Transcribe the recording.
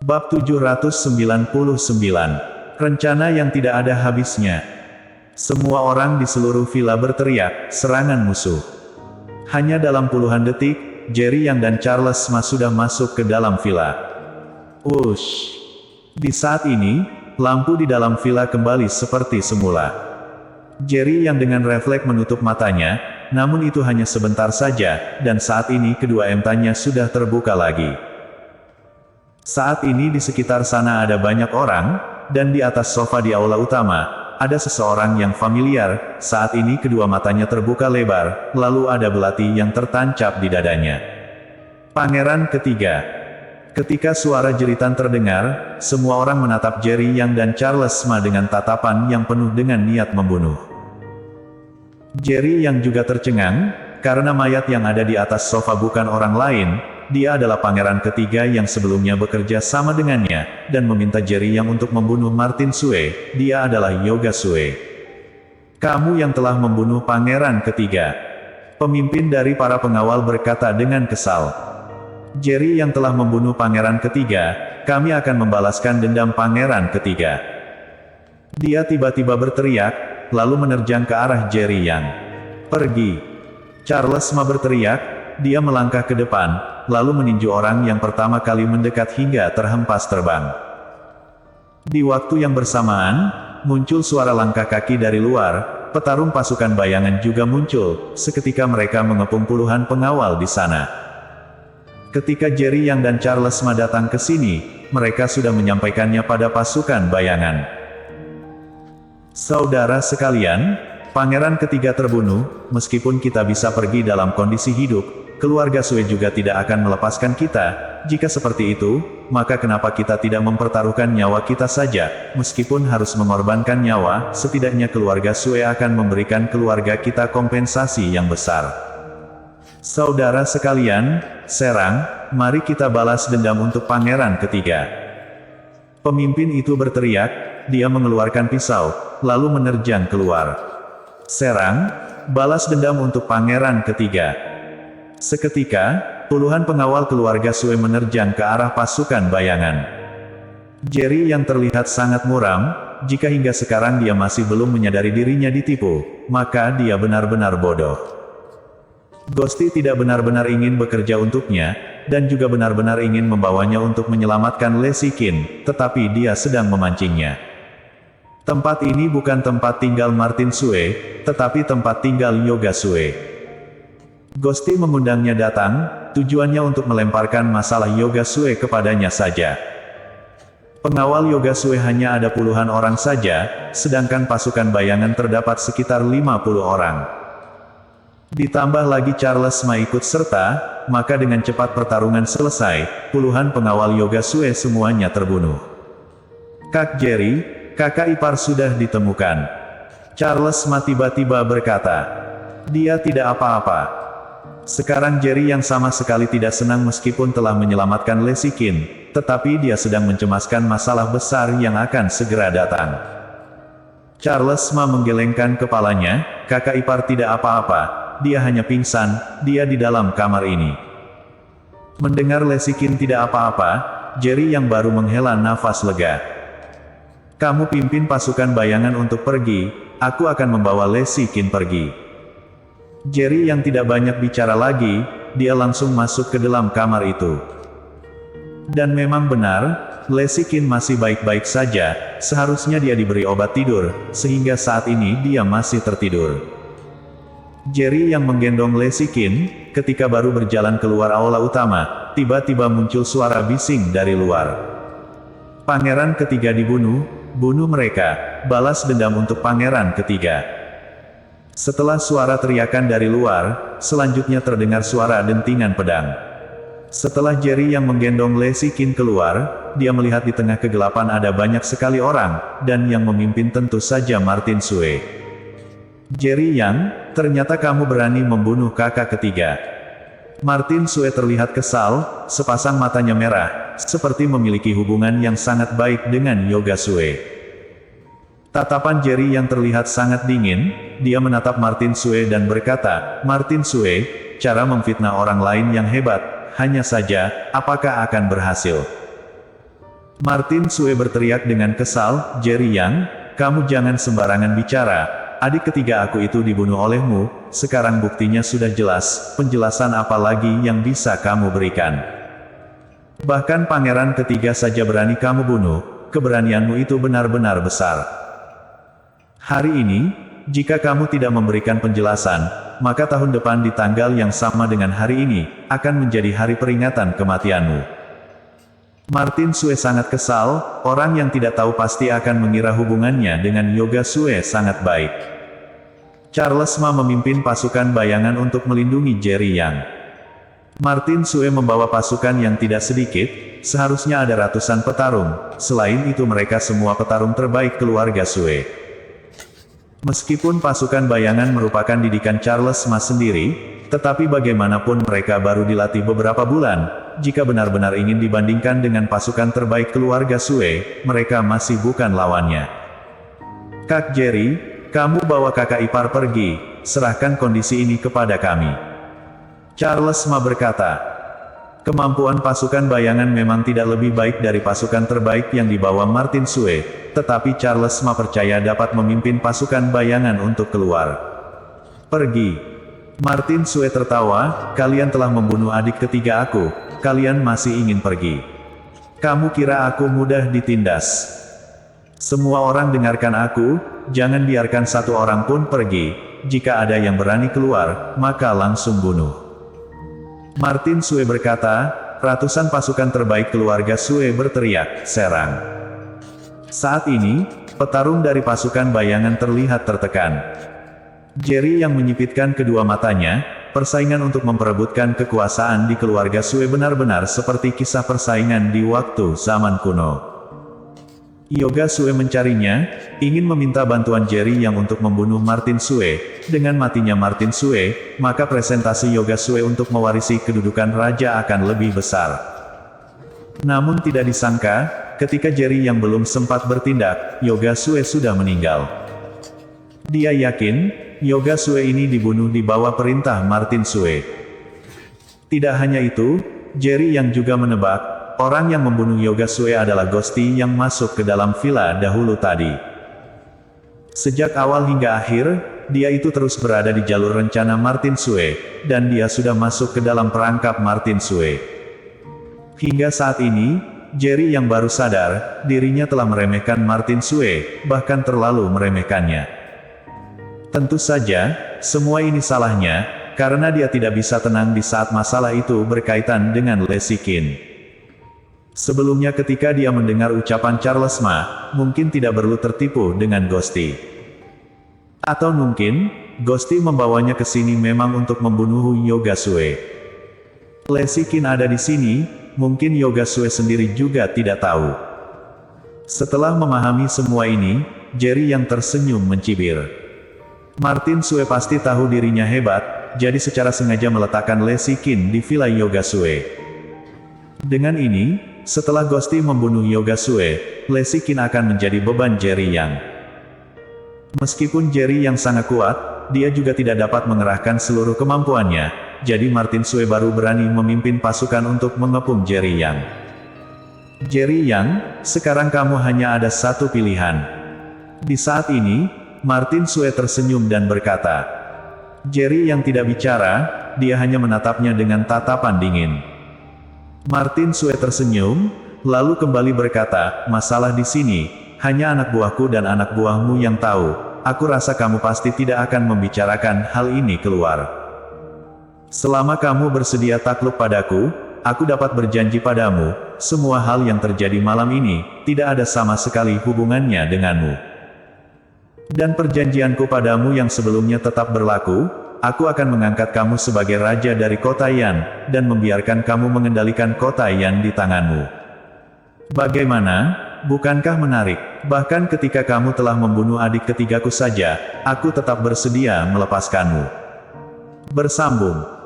Bab 799. Rencana yang tidak ada habisnya. Semua orang di seluruh villa berteriak, serangan musuh. Hanya dalam puluhan detik, Jerry Yang dan Charles Ma sudah masuk ke dalam villa. Ush! Di saat ini, lampu di dalam villa kembali seperti semula. Jerry Yang dengan refleks menutup matanya, namun itu hanya sebentar saja, dan saat ini kedua matanya sudah terbuka lagi. Saat ini di sekitar sana ada banyak orang, dan di atas sofa di aula utama, ada seseorang yang familiar. Saat ini kedua matanya terbuka lebar, lalu ada belati yang tertancap di dadanya. Pangeran ketiga. Ketika suara jeritan terdengar, semua orang menatap Jerry Yang dan Charles Ma dengan tatapan yang penuh dengan niat membunuh. Jerry Yang juga tercengang, karena mayat yang ada di atas sofa bukan orang lain. Dia adalah pangeran ketiga yang sebelumnya bekerja sama dengannya, dan meminta Jerry Yang untuk membunuh Martin Sue. Dia adalah Yoga Sue. Kamu yang telah membunuh pangeran ketiga. Pemimpin dari para pengawal berkata dengan kesal. Jerry Yang telah membunuh pangeran ketiga, kami akan membalaskan dendam pangeran ketiga. Dia tiba-tiba berteriak, lalu menerjang ke arah Jerry Yang. Pergi. Charles Ma berteriak. Dia melangkah ke depan, lalu meninju orang yang pertama kali mendekat hingga terhempas terbang. Di waktu yang bersamaan, muncul suara langkah kaki dari luar, petarung pasukan bayangan juga muncul, seketika mereka mengepung puluhan pengawal di sana. Ketika Jerry Yang dan Charles Ma datang ke sini, mereka sudah menyampaikannya pada pasukan bayangan. Saudara sekalian, pangeran ketiga terbunuh. Meskipun kita bisa pergi dalam kondisi hidup, keluarga Sue juga tidak akan melepaskan kita. Jika seperti itu, maka kenapa kita tidak mempertaruhkan nyawa kita saja? Meskipun harus mengorbankan nyawa, setidaknya keluarga Sue akan memberikan keluarga kita kompensasi yang besar. Saudara sekalian, serang, mari kita balas dendam untuk pangeran ketiga. Pemimpin itu berteriak, dia mengeluarkan pisau, lalu menerjang keluar. Serang, balas dendam untuk pangeran ketiga. Seketika, puluhan pengawal keluarga Sue menerjang ke arah pasukan bayangan. Jerry Yang terlihat sangat muram. Jika hingga sekarang dia masih belum menyadari dirinya ditipu, maka dia benar-benar bodoh. Ghosty tidak benar-benar ingin bekerja untuknya, dan juga benar-benar ingin membawanya untuk menyelamatkan Lacey Kin, tetapi dia sedang memancingnya. Tempat ini bukan tempat tinggal Martin Sue, tetapi tempat tinggal Yoga Sue. Ghosty mengundangnya datang, tujuannya untuk melemparkan masalah Yoga Sue kepadanya saja. Pengawal Yoga Sue hanya ada puluhan orang saja, sedangkan pasukan bayangan terdapat sekitar 50 orang. Ditambah lagi Charles Ma ikut serta, maka dengan cepat pertarungan selesai, puluhan pengawal Yoga Sue semuanya terbunuh. Kak Jerry, kakak ipar sudah ditemukan. Charles Ma tiba-tiba berkata. Dia tidak apa-apa. Sekarang Jerry Yang sama sekali tidak senang meskipun telah menyelamatkan Lacey Kin, tetapi dia sedang mencemaskan masalah besar yang akan segera datang. Charles Ma menggelengkan kepalanya, kakak ipar tidak apa-apa, dia hanya pingsan, dia di dalam kamar ini. Mendengar Lacey Kin tidak apa-apa, Jerry Yang baru menghela nafas lega. Kamu pimpin pasukan bayangan untuk pergi, aku akan membawa Lacey Kin pergi. Jerry Yang tidak banyak bicara lagi, dia langsung masuk ke dalam kamar itu. Dan memang benar, Lacey Kin masih baik-baik saja, seharusnya dia diberi obat tidur, sehingga saat ini dia masih tertidur. Jerry Yang menggendong Lacey Kin, ketika baru berjalan keluar aula utama, tiba-tiba muncul suara bising dari luar. Pangeran ketiga dibunuh, bunuh mereka, balas dendam untuk pangeran ketiga. Setelah suara teriakan dari luar, selanjutnya terdengar suara dentingan pedang. Setelah Jerry Yang menggendong Lacey Kin keluar, dia melihat di tengah kegelapan ada banyak sekali orang, dan yang memimpin tentu saja Martin Sue. Jerry Yang, ternyata kamu berani membunuh kakak ketiga. Martin Sue terlihat kesal, sepasang matanya merah, seperti memiliki hubungan yang sangat baik dengan Yoga Sue. Tatapan Jerry Yang terlihat sangat dingin, dia menatap Martin Sue dan berkata, Martin Sue, cara memfitnah orang lain yang hebat, hanya saja, apakah akan berhasil? Martin Sue berteriak dengan kesal, Jerry Yang, kamu jangan sembarangan bicara. Adik ketiga aku itu dibunuh olehmu, sekarang buktinya sudah jelas, penjelasan apa lagi yang bisa kamu berikan? Bahkan pangeran ketiga saja berani kamu bunuh, keberanianmu itu benar-benar besar. Hari ini, jika kamu tidak memberikan penjelasan, maka tahun depan di tanggal yang sama dengan hari ini, akan menjadi hari peringatan kematianmu. Martin Sue sangat kesal, orang yang tidak tahu pasti akan mengira hubungannya dengan Yoga Sue sangat baik. Charles Ma memimpin pasukan bayangan untuk melindungi Jerry Yang. Martin Sue membawa pasukan yang tidak sedikit, seharusnya ada ratusan petarung, selain itu mereka semua petarung terbaik keluarga Sue. Meskipun pasukan bayangan merupakan didikan Charles Ma sendiri, tetapi bagaimanapun mereka baru dilatih beberapa bulan, jika benar-benar ingin dibandingkan dengan pasukan terbaik keluarga Sue, mereka masih bukan lawannya. Kak Jerry, kamu bawa kakak ipar pergi, serahkan kondisi ini kepada kami. Charles Ma berkata, kemampuan pasukan bayangan memang tidak lebih baik dari pasukan terbaik yang dibawa Martin Sue, tetapi Charles Ma percaya dapat memimpin pasukan bayangan untuk keluar. Pergi. Martin Sue tertawa, kalian telah membunuh adik ketiga aku, kalian masih ingin pergi. Kamu kira aku mudah ditindas? Semua orang dengarkan aku, jangan biarkan satu orang pun pergi, jika ada yang berani keluar, maka langsung bunuh. Martin Sue berkata, ratusan pasukan terbaik keluarga Sue berteriak, serang. Saat ini, petarung dari pasukan bayangan terlihat tertekan. Jerry yang menyipitkan kedua matanya, persaingan untuk memperebutkan kekuasaan di keluarga Sue benar-benar seperti kisah persaingan di waktu zaman kuno. Yoga Sue mencarinya, ingin meminta bantuan Jerry yang untuk membunuh Martin Sue. Dengan matinya Martin Sue, maka presentasi Yoga Sue untuk mewarisi kedudukan raja akan lebih besar. Namun tidak disangka, ketika Jerry yang belum sempat bertindak, Yoga Sue sudah meninggal. Dia yakin, Yoga Sue ini dibunuh di bawah perintah Martin Sue. Tidak hanya itu, Jerry yang juga menebak, orang yang membunuh Yoga Sue adalah Ghosty yang masuk ke dalam villa dahulu tadi. Sejak awal hingga akhir, dia itu terus berada di jalur rencana Martin Sue, dan dia sudah masuk ke dalam perangkap Martin Sue. Hingga saat ini, Jerry yang baru sadar, dirinya telah meremehkan Martin Sue, bahkan terlalu meremehkannya. Tentu saja, semua ini salahnya, karena dia tidak bisa tenang di saat masalah itu berkaitan dengan Lesikin. Sebelumnya ketika dia mendengar ucapan Charles Ma, mungkin tidak perlu tertipu dengan Ghosty. Atau mungkin, Ghosty membawanya ke sini memang untuk membunuh Yoga Sue. Lesikin ada di sini, mungkin Yoga Sue sendiri juga tidak tahu. Setelah memahami semua ini, Jerry yang tersenyum mencibir. Martin Sue pasti tahu dirinya hebat, jadi secara sengaja meletakkan Lesikin di villa Yoga Sue. Dengan ini, setelah Ghosty membunuh Yoga Sue, Lesikin akan menjadi beban Jerry Yang. Meskipun Jerry yang sangat kuat, dia juga tidak dapat mengerahkan seluruh kemampuannya, jadi Martin Sue baru berani memimpin pasukan untuk mengepung Jerry Yang. Jerry Yang, sekarang kamu hanya ada satu pilihan. Di saat ini, Martin Sue tersenyum dan berkata, Jerry yang tidak bicara, dia hanya menatapnya dengan tatapan dingin. Martin Sue tersenyum, lalu kembali berkata, masalah di sini, hanya anak buahku dan anak buahmu yang tahu, aku rasa kamu pasti tidak akan membicarakan hal ini keluar. Selama kamu bersedia takluk padaku, aku dapat berjanji padamu, semua hal yang terjadi malam ini, tidak ada sama sekali hubungannya denganmu. Dan perjanjianku padamu yang sebelumnya tetap berlaku, aku akan mengangkat kamu sebagai raja dari kota Yan, dan membiarkan kamu mengendalikan kota Yan di tanganmu. Bagaimana? Bukankah menarik? Bahkan ketika kamu telah membunuh adik ketigaku saja, aku tetap bersedia melepaskanmu. Bersambung.